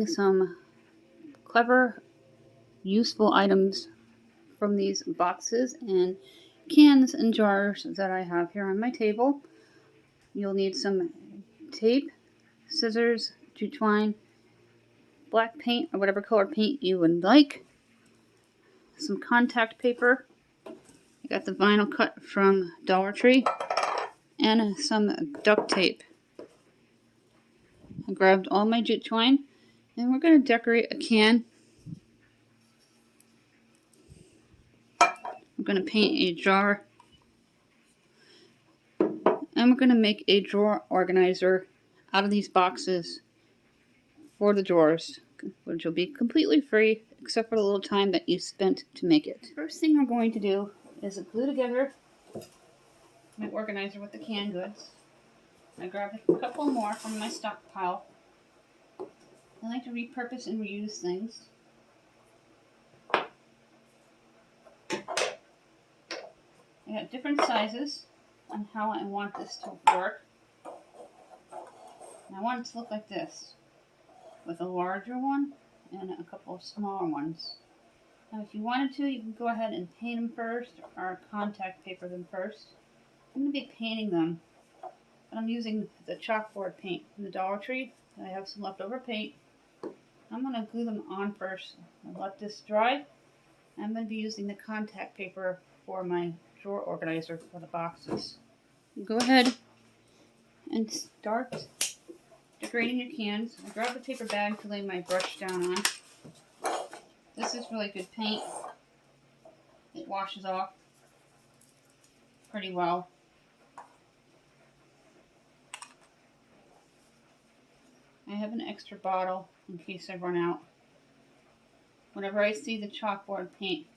pulling some clever, useful items from these boxes and cans and jars that I have here on my table. You'll need some tape, scissors, jute twine, black paint or whatever color paint you would like, some contact paper. I got the vinyl cut from Dollar Tree, and some duct tape. I grabbed all my jute twine, and we're going to decorate a can. I'm going to paint a jar, and we're going to make a drawer organizer out of these boxes for the drawers, which will be completely free except for the little time that you spent to make it. First thing we're going to do is glue together my organizer with the canned goods. I grabbed a couple more from my stockpile. I like to repurpose and reuse things. I got different sizes on how I want this to work. And I want it to look like this, with a larger one and a couple of smaller ones. Now if you wanted to, you can go ahead and paint them first, or contact paper them first. I'm going to be painting them, but I'm using the chalkboard paint from the Dollar Tree. I have some leftover paint. I'm going to glue them on first and let this dry. I'm going to be using the contact paper for my drawer organizer for the boxes. Go ahead and start decorating your cans. I grabbed a paper bag to lay my brush down on. This is really good paint. It washes off pretty well. I have an extra bottle in case I run out. Whenever I see the chalkboard paint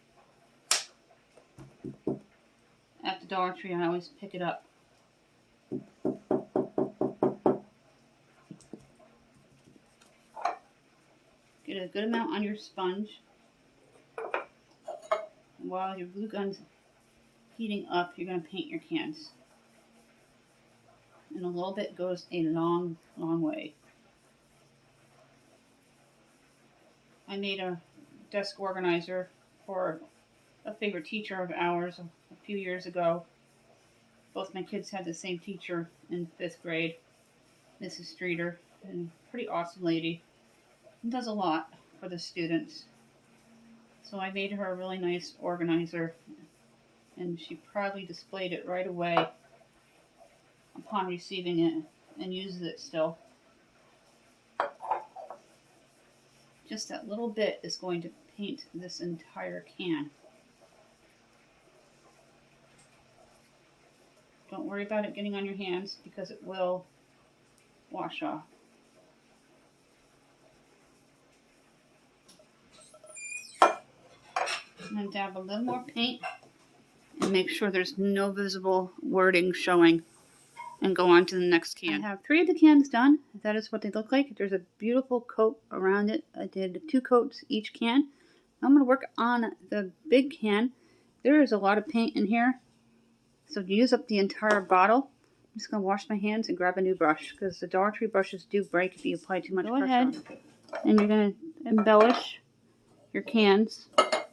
at the Dollar Tree, I always pick it up. Get a good amount on your sponge. And while your glue gun's heating up, you're going to paint your cans. And a little bit goes a long, long way. I made a desk organizer for a favorite teacher of ours a few years ago. Both my kids had the same teacher in 5th grade, Mrs. Streeter, and a pretty awesome lady. And does a lot for the students. So I made her a really nice organizer, and she proudly displayed it right away upon receiving it and uses it still. Just that little bit is going to paint this entire can. Don't worry about it getting on your hands because it will wash off. I'm going to dab a little more paint and make sure there's no visible wording showing, and go on to the next can. I have 3 of the cans done. That is what they look like. There's a beautiful coat around it. I did 2 coats each can. I'm going to work on the big can. There is a lot of paint in here, so to use up the entire bottle, I'm just going to wash my hands and grab a new brush, because the Dollar Tree brushes do break if you apply too much pressure. Go ahead and you're going to embellish your cans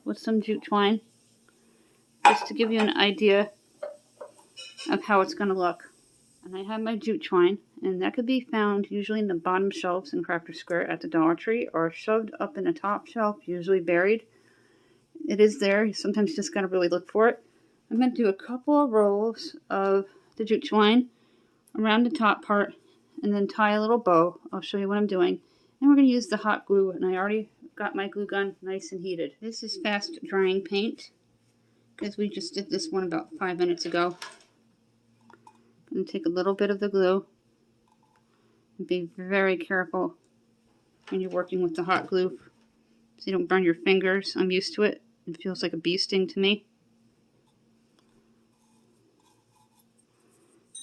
with some jute twine, just to give you an idea of how it's going to look. And I have my jute twine, and that could be found usually in the bottom shelves in Crafter Square at the Dollar Tree, or shoved up in the top shelf, usually buried. It is there. You sometimes just got to really look for it. I'm going to do a couple of rolls of the jute twine around the top part, and then tie a little bow. I'll show you what I'm doing. And we're going to use the hot glue, and I already got my glue gun nice and heated. This is fast drying paint, because we just did this one about 5 minutes ago. I'm going to take a little bit of the glue, and be very careful when you're working with the hot glue so you don't burn your fingers. I'm used to it. It feels like a bee sting to me.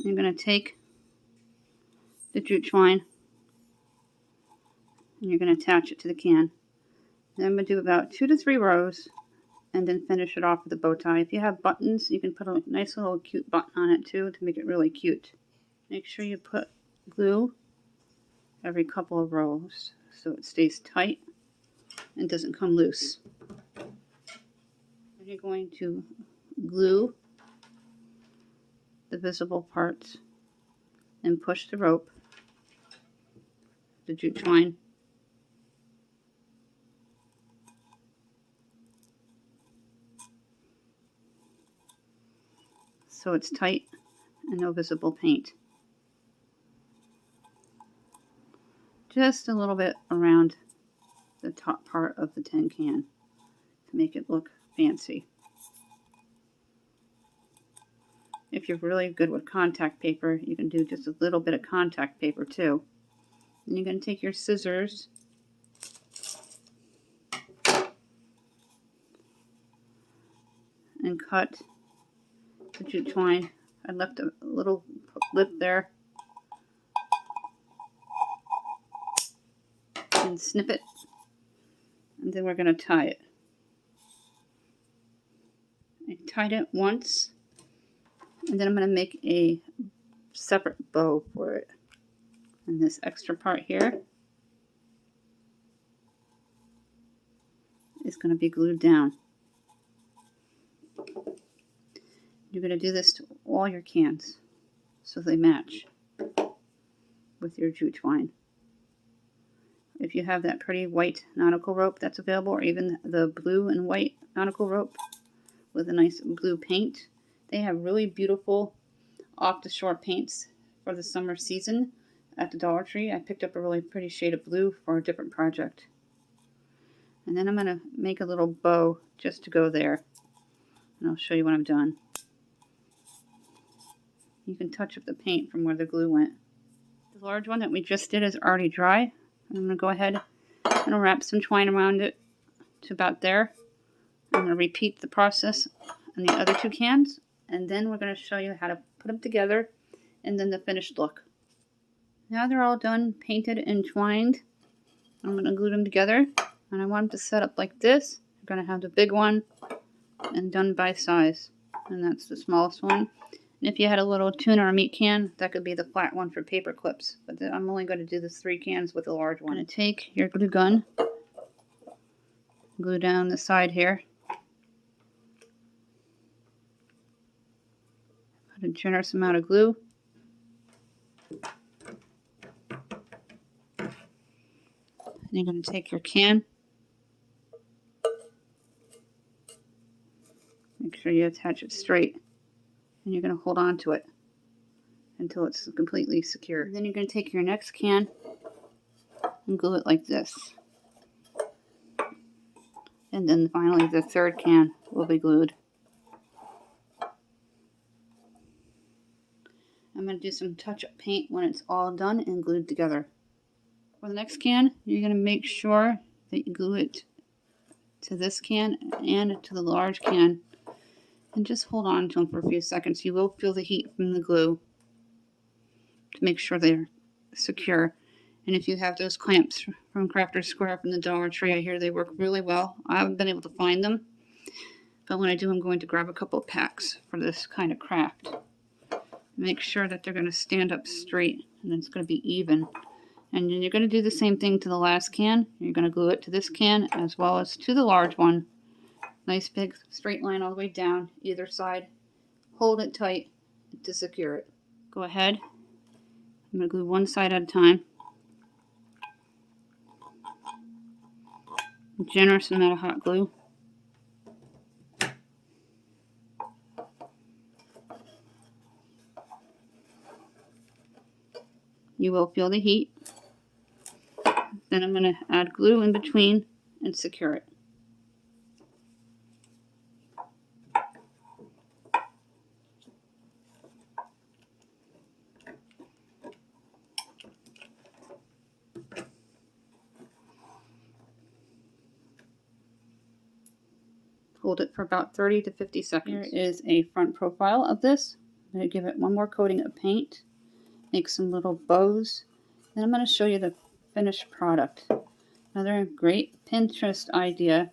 I'm going to take the jute twine, and you're going to attach it to the can. Then I'm going to do about 2 to 3 rows, and then finish it off with a bow tie. If you have buttons, you can put a nice little cute button on it too to make it really cute. Make sure you put glue every couple of rows so it stays tight and doesn't come loose. And you're going to glue the visible parts and push the rope, the jute twine, so it's tight and no visible paint. Just a little bit around the top part of the tin can to make it look fancy. If you're really good with contact paper, you can do just a little bit of contact paper too. And you're going to take your scissors and cut the jute twine. I left a little lip there. And snip it. And then we're going to tie it. I tied it once. And then I'm going to make a separate bow for it. And this extra part here is going to be glued down. You're going to do this to all your cans so they match with your jute twine. If you have that pretty white nautical rope that's available, or even the blue and white nautical rope with a nice blue paint, they have really beautiful off-the-shore paints for the summer season at the Dollar Tree. I picked up a really pretty shade of blue for a different project. And then I'm going to make a little bow just to go there. And I'll show you when I'm done. You can touch up the paint from where the glue went. The large one that we just did is already dry. I'm going to go ahead and wrap some twine around it to about there. I'm going to repeat the process on the other two cans. And then we're going to show you how to put them together and then the finished look. Now they're all done, painted and twined. I'm going to glue them together. And I want them to set up like this. I'm going to have the big one and done by size. And that's the smallest one. And if you had a little tuna or meat can, that could be the flat one for paper clips. But I'm only going to do the 3 cans with the large one. I'm going to take your glue gun, glue down the side here. Put a generous amount of glue. And you're going to take your can. Make sure you attach it straight. And you're going to hold on to it until it's completely secure. And then you're going to take your next can and glue it like this. And then finally the 3rd can will be glued. I'm going to do some touch-up paint when it's all done and glued together. For the next can, you're going to make sure that you glue it to this can and to the large can. And just hold on to them for a few seconds. You will feel the heat from the glue to make sure they're secure. And if you have those clamps from Crafter's Square from the Dollar Tree, I hear they work really well. I haven't been able to find them, but when I do, I'm going to grab a couple of packs for this kind of craft. Make sure that they're going to stand up straight and it's going to be even. And then you're going to do the same thing to the last can. You're going to glue it to this can as well as to the large one. Nice big straight line all the way down either side. Hold it tight to secure it. Go ahead. I'm going to glue one side at a time. A generous amount of hot glue. You will feel the heat. Then I'm going to add glue in between and secure it. Hold it for about 30 to 50 seconds. Here is a front profile of this. I'm going to give it one more coating of paint. Make some little bows. Then I'm going to show you the finished product. Another great Pinterest idea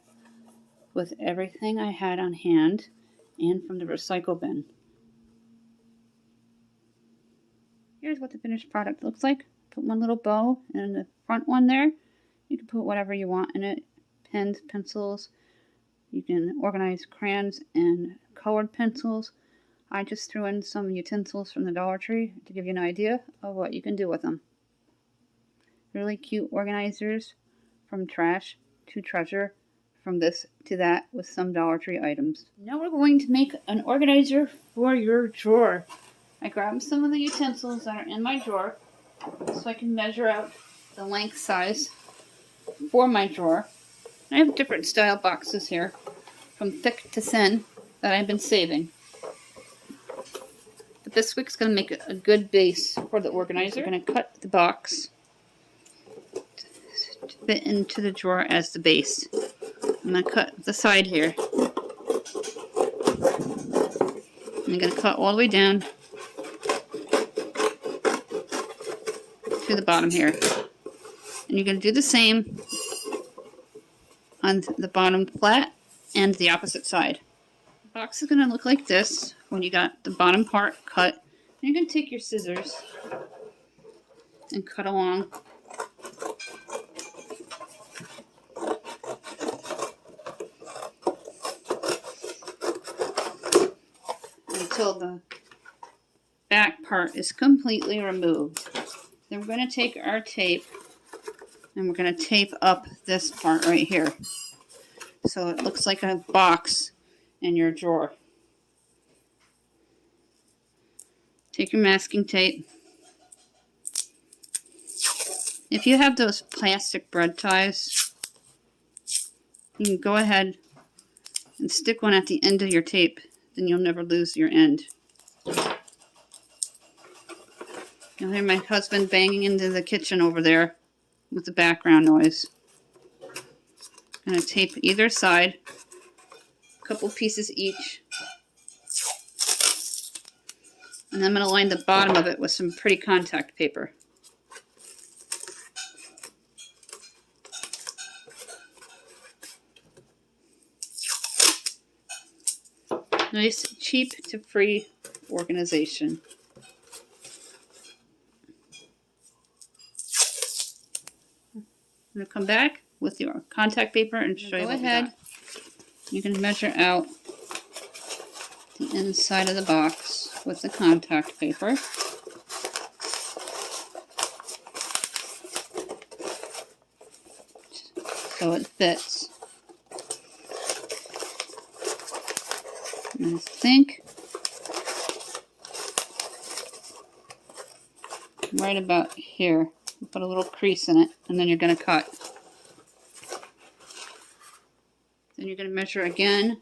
with everything I had on hand and from the recycle bin. Here's what the finished product looks like. Put one little bow in the front one there You can put whatever you want in it. Pens, pencils. You can organize crayons and colored pencils. I just threw in some utensils from the Dollar Tree to give you an idea of what you can do with them. Really cute organizers, from trash to treasure, from this to that, with some Dollar Tree items. Now we're going to make an organizer for your drawer. I grabbed some of the utensils that are in my drawer so I can measure out the length size for my drawer. I have different style boxes here, from thick to thin, that I've been saving. But this week's going to make a good base for the organizer. I'm going to cut the box to fit into the drawer as the base. I'm going to cut the side here. I'm going to cut all the way down to the bottom here. And you're going to do the same on the bottom flat and the opposite side. The box is going to look like this when you got the bottom part cut. And you're going to take your scissors and cut along until the back part is completely removed. Then we're going to take our tape and we're going to tape up this part right here so it looks like a box in your drawer. Take your masking tape. If you have those plastic bread ties, you can go ahead and stick one at the end of your tape, then you'll never lose your end. You'll hear my husband banging into the kitchen over there with the background noise. I'm going to tape either side, a couple pieces each. And I'm going to line the bottom of it with some pretty contact paper. Nice, cheap to free organization. I'm going to come back with your contact paper and show you what we got. You can measure out the inside of the box with the contact paper. So it fits. And I think right about here. Put a little crease in it, and then you're going to cut. Then you're going to measure again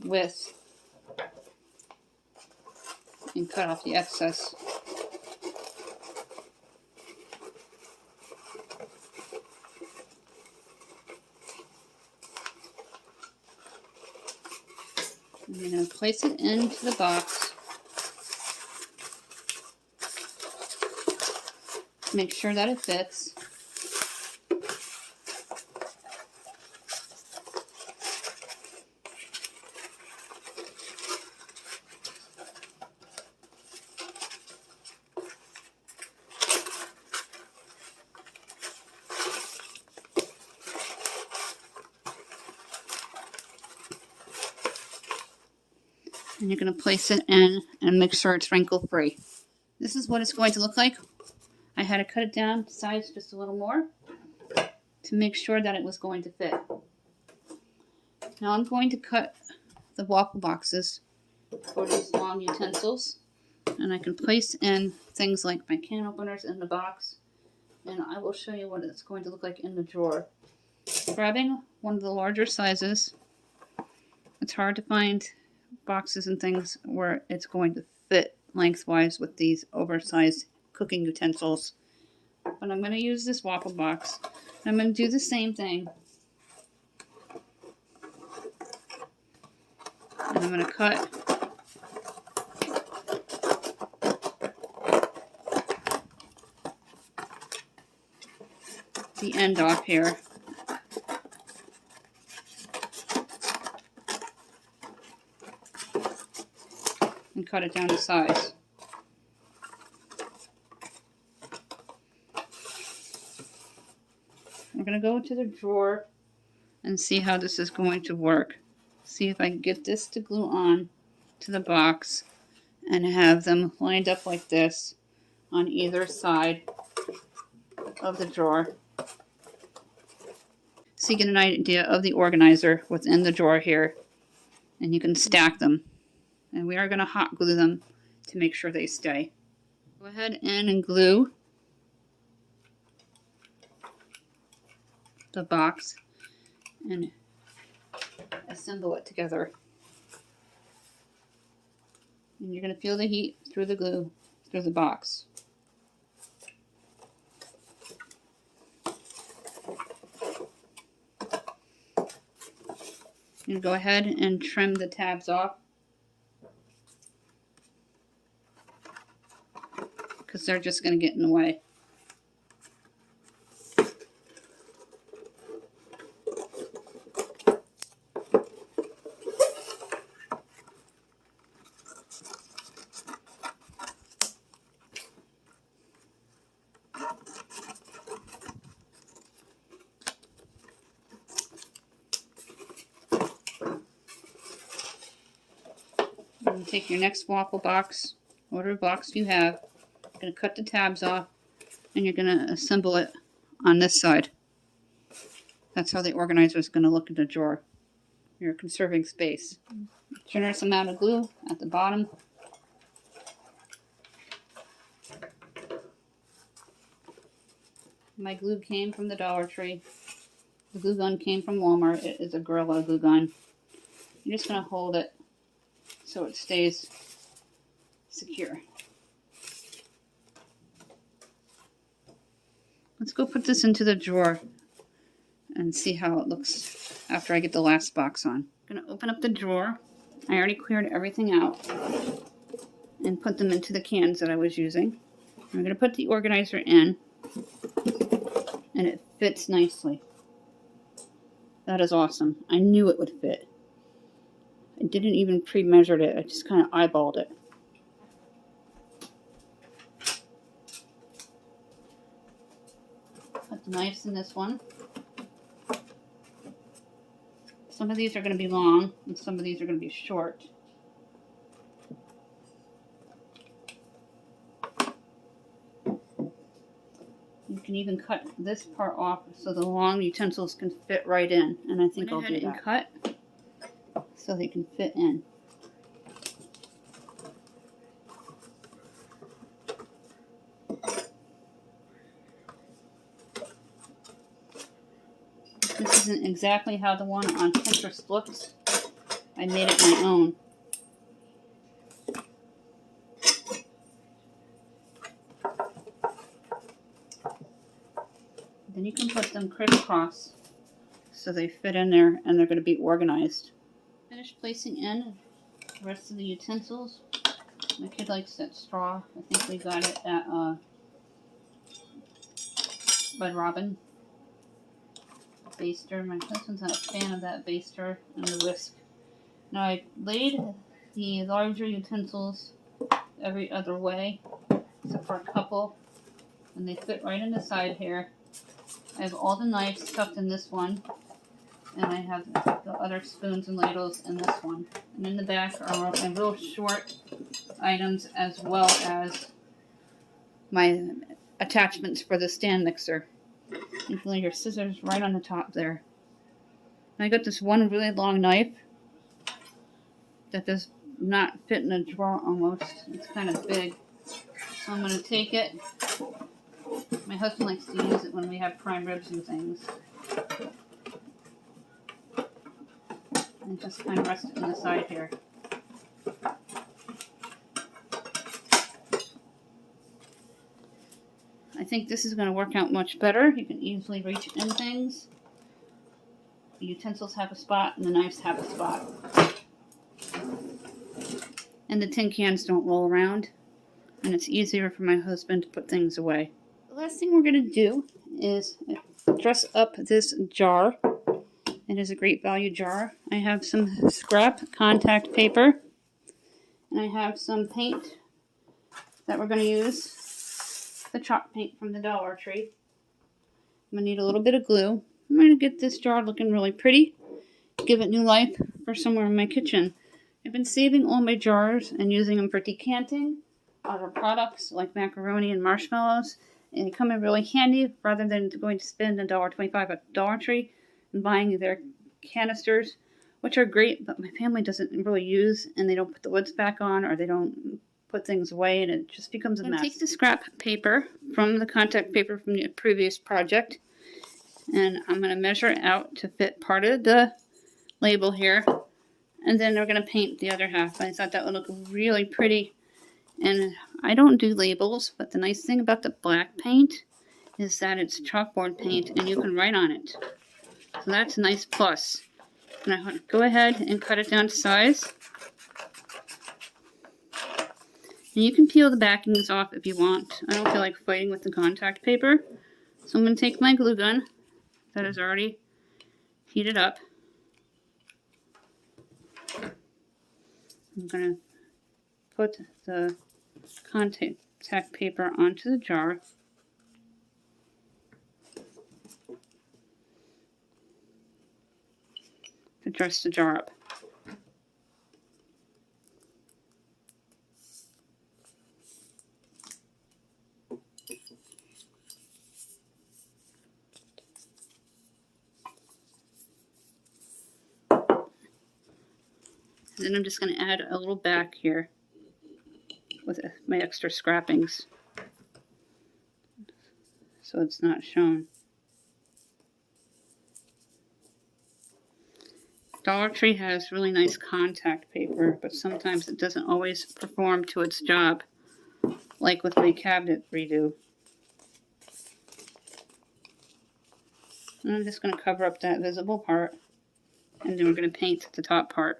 with and cut off the excess. And you're going to place it into the box. Make sure that it fits. And you're going to place it in and make sure it's wrinkle free. This is what it's going to look like. I had to cut it down to size just a little more to make sure that it was going to fit. Now I'm going to cut the waffle boxes for these long utensils, and I can place in things like my can openers in the box, and I will show you what it's going to look like in the drawer. Grabbing one of the larger sizes, it's hard to find boxes and things where it's going to fit lengthwise with these oversized cooking utensils. But I'm going to use this waffle box. I'm going to do the same thing. And I'm going to cut the end off here. And cut it down to size. going to go to the drawer and see how this is going to work. See if I can get this to glue on to the box and have them lined up like this on either side of the drawer. So you get an idea of the organizer within the drawer here, and you can stack them. And we are going to hot glue them to make sure they stay. Go ahead and glue the box and assemble it together. And you're going to feel the heat through the glue, through the box. You go ahead and trim the tabs off because they're just going to get in the way. And take your next waffle box, whatever box you have, you're going to cut the tabs off, and you're going to assemble it on this side. That's how the organizer is going to look in the drawer. You're conserving space. Generous amount of glue at the bottom. My glue came from the Dollar Tree. The glue gun came from Walmart. It is a Gorilla glue gun. You're just going to hold it so it stays secure. Let's go put this into the drawer and see how it looks after I get the last box on. I'm going to open up the drawer. I already cleared everything out and put them into the cans that I was using. I'm going to put the organizer in, and it fits nicely. That is awesome. I knew it would fit. I didn't even pre-measured it. I just kind of eyeballed it. Put the knives in this one. Some of these are going to be long, and some of these are going to be short. You can even cut this part off so the long utensils can fit right in, and I think I'll do that. And cut so they can fit in. This isn't exactly how the one on Pinterest looks. I made it my own. Then you can put them crisscross so they fit in there and they're going to be organized. Finish placing in the rest of the utensils. My kid likes that straw. I think we got it at Bud Robin. Baster. My husband's not a fan of that baster and the whisk. Now I laid the larger utensils every other way, except for a couple, and they fit right in the side here. I have all the knives stuffed in this one, and I have the other spoons and ladles in this one. And in the back are my real short items as well as my attachments for the stand mixer. You can lay your scissors right on the top there. And I got this one really long knife that does not fit in a drawer almost. It's kind of big. So I'm going to take it. My husband likes to use it when we have prime ribs and things. And just kind of rest it in the side here. I think this is going to work out much better. You can easily reach in things. The utensils have a spot and the knives have a spot. And the tin cans don't roll around. And it's easier for my husband to put things away. The last thing we're going to do is dress up this jar. It is a great value jar. I have some scrap contact paper. And I have some paint that we're going to use. The chalk paint from the Dollar Tree. I'm going to need a little bit of glue. I'm going to get this jar looking really pretty. Give it new life for somewhere in my kitchen. I've been saving all my jars and using them for decanting other products like macaroni and marshmallows. And they come in really handy rather than going to spend $1.25 at Dollar Tree and buying their canisters, which are great, but my family doesn't really use, and they don't put the lids back on, or they don't put things away, and it just becomes a mess. Take the scrap paper from the contact paper from the previous project, and I'm going to measure it out to fit part of the label here, and then we're going to paint the other half. I thought that would look really pretty, and I don't do labels, but the nice thing about the black paint is that it's chalkboard paint, and you can write on it. So that's a nice plus. And I'm going to go ahead and cut it down to size. And you can peel the backings off if you want. I don't feel like fighting with the contact paper. So I'm going to take my glue gun that is already heated up. I'm going to put the contact paper onto the jar. To dress the jar up. And then I'm just going to add a little back here with my extra scrappings so it's not shown. Dollar Tree has really nice contact paper, but sometimes it doesn't always perform to its job, like with my cabinet redo. And I'm just going to cover up that visible part, and then we're going to paint the top part.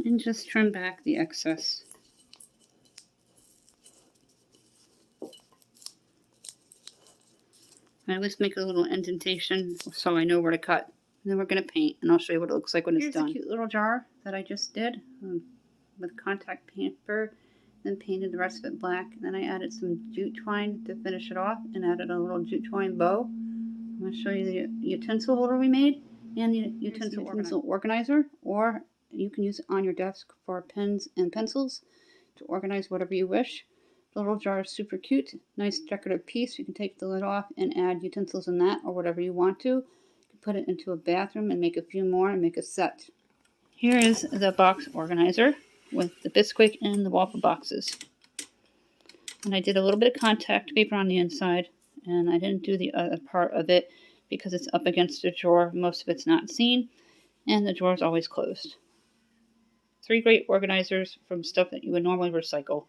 And just trim back the excess. I always make a little indentation so I know where to cut. And then we're going to paint, and I'll show you what it looks like when it's done. Here's a cute little jar that I just did with contact paper, then painted the rest of it black. And then I added some jute twine to finish it off, and added a little jute twine bow. I'm going to show you the utensil holder we made, and the utensil organizer, or you can use it on your desk for pens and pencils to organize whatever you wish. The little jar is super cute, nice decorative piece. You can take the lid off and add utensils in that or whatever you want to. You can put it into a bathroom and make a few more and make a set. Here is the box organizer with the Bisquick and the waffle boxes. And I did a little bit of contact paper on the inside, and I didn't do the other part of it because it's up against a drawer. Most of it's not seen, and the drawer is always closed. 3 great organizers from stuff that you would normally recycle.